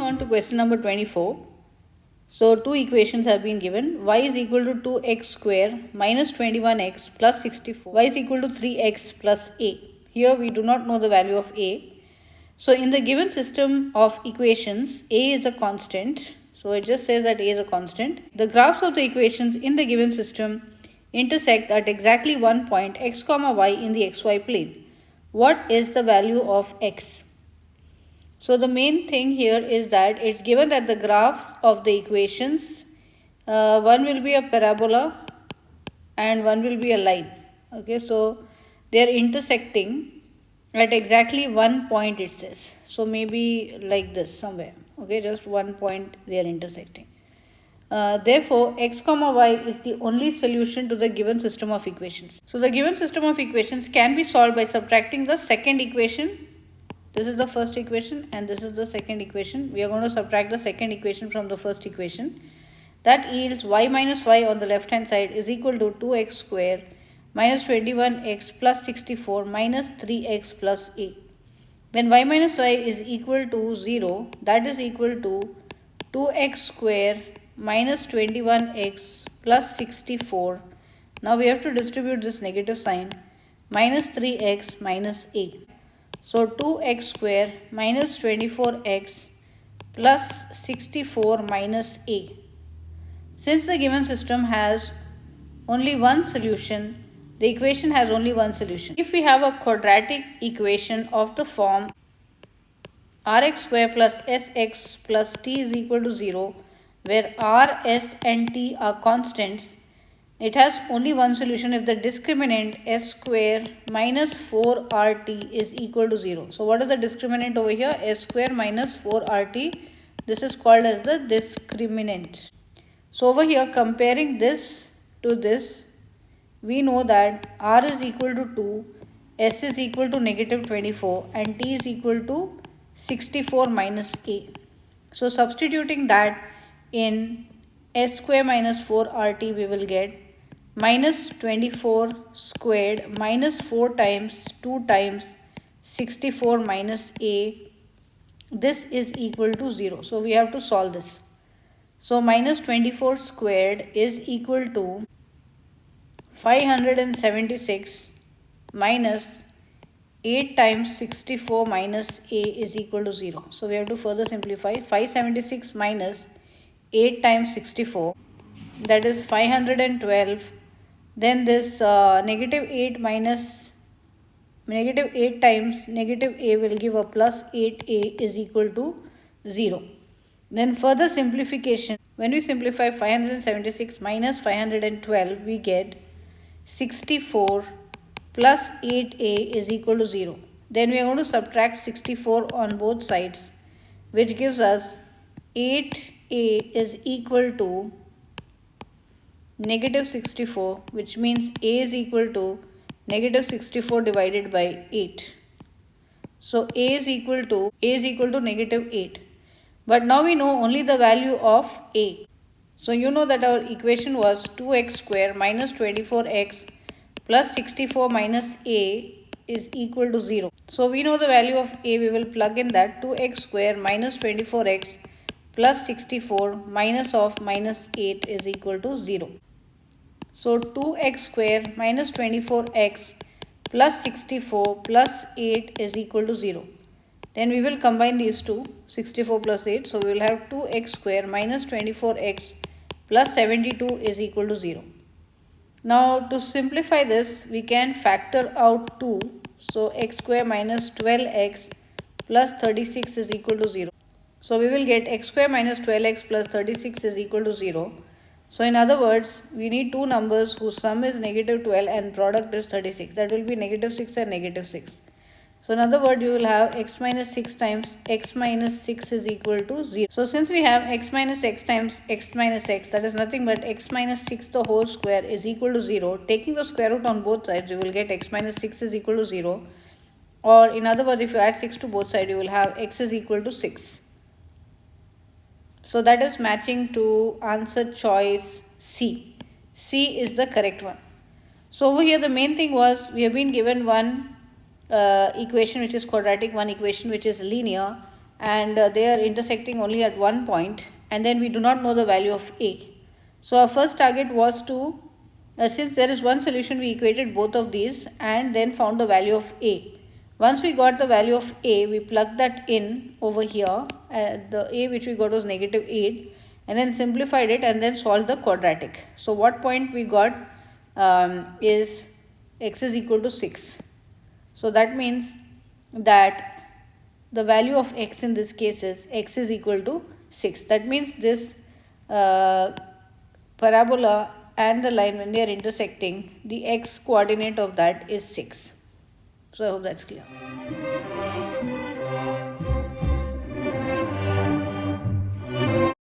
on to question number 24. So two equations have been given. Y is equal to 2x square minus 21x plus 64. Y is equal to 3x plus a. Here we do not know the value of a. So in the given system of equations, a is a constant. So it just says that a is a constant. The graphs of the equations in the given system intersect at exactly one point x comma y in the xy plane. What is the value of x? So the main thing here is that it's given that the graphs of the equations, one will be a parabola and one will be a line. Okay, so they are intersecting at exactly one point, it says. So maybe like this somewhere. Okay, just one point they are intersecting. Therefore, x comma y is the only solution to the given system of equations. So the given system of equations can be solved by subtracting the second equation. This is the first equation and this is the second equation. We are going to subtract the second equation from the first equation. That yields y minus y on the left hand side is equal to 2x square minus 21x plus 64 minus 3x plus a. Then y minus y is equal to 0. That is equal to 2x square minus 21x plus 64. Now we have to distribute this negative sign, minus 3x minus a. So 2x square minus 24x plus 64 minus a. Since the given system has only one solution, the equation has only one solution. If we have a quadratic equation of the form rx square plus sx plus t is equal to 0, where r, s and t are constants, it has only one solution if the discriminant s square minus 4rt is equal to 0. So what is the discriminant over here? S square minus 4rt. This is called as the discriminant. So over here, comparing this to this, we know that r is equal to 2, s is equal to negative 24 and t is equal to 64 minus a. So substituting that in s square minus 4rt, we will get minus 24 squared minus 4 times 2 times 64 minus a. This is equal to 0. So we have to solve this. So minus 24 squared is equal to 576 minus 8 times 64 minus a is equal to 0. So we have to further simplify. 576 minus 8 times 64, that is 512. Then this negative 8 minus negative 8 times negative a will give a plus 8a is equal to 0. Then further simplification, when we simplify 576 minus 512, we get 64 plus 8a is equal to 0. Then we are going to subtract 64 on both sides, which gives us 8a is equal to negative 64, which means a is equal to negative 64 divided by 8. So a is equal to negative 8. But now we know only the value of a. So you know that our equation was 2x square minus 24x plus 64 minus a is equal to 0. So we know the value of a, we will plug in that 2x square minus 24x plus 64 minus of minus 8 is equal to 0. So 2x square minus 24x plus 64 plus 8 is equal to 0. Then we will combine these two, 64 plus 8. So we will have 2x square minus 24x plus 72 is equal to 0. Now to simplify this, we can factor out 2. So x square minus 12x plus 36 is equal to 0. So we will get x square minus 12x plus 36 is equal to 0. So in other words, we need two numbers whose sum is negative 12 and product is 36. That will be negative 6 and negative 6. So in other words, you will have x minus 6 times x minus 6 is equal to 0. So since we have x minus x times x minus x, that is nothing but x minus 6 the whole square is equal to 0. Taking the square root on both sides, you will get x minus 6 is equal to 0. Or in other words, if you add 6 to both sides, you will have x is equal to 6. So that is matching to answer choice C. C is the correct one. So over here the main thing was we have been given one equation which is quadratic, one equation which is linear, and they are intersecting only at one point, and then we do not know the value of a. So our first target was to, since there is one solution, we equated both of these and then found the value of a. Once we got the value of a, we plugged that in over here. The a which we got was negative 8, and then simplified it and then solved the quadratic. So what point we got is x is equal to 6. So that means that the value of x in this case is x is equal to 6. That means this parabola and the line, when they are intersecting, the x coordinate of that is 6. So I hope that's clear.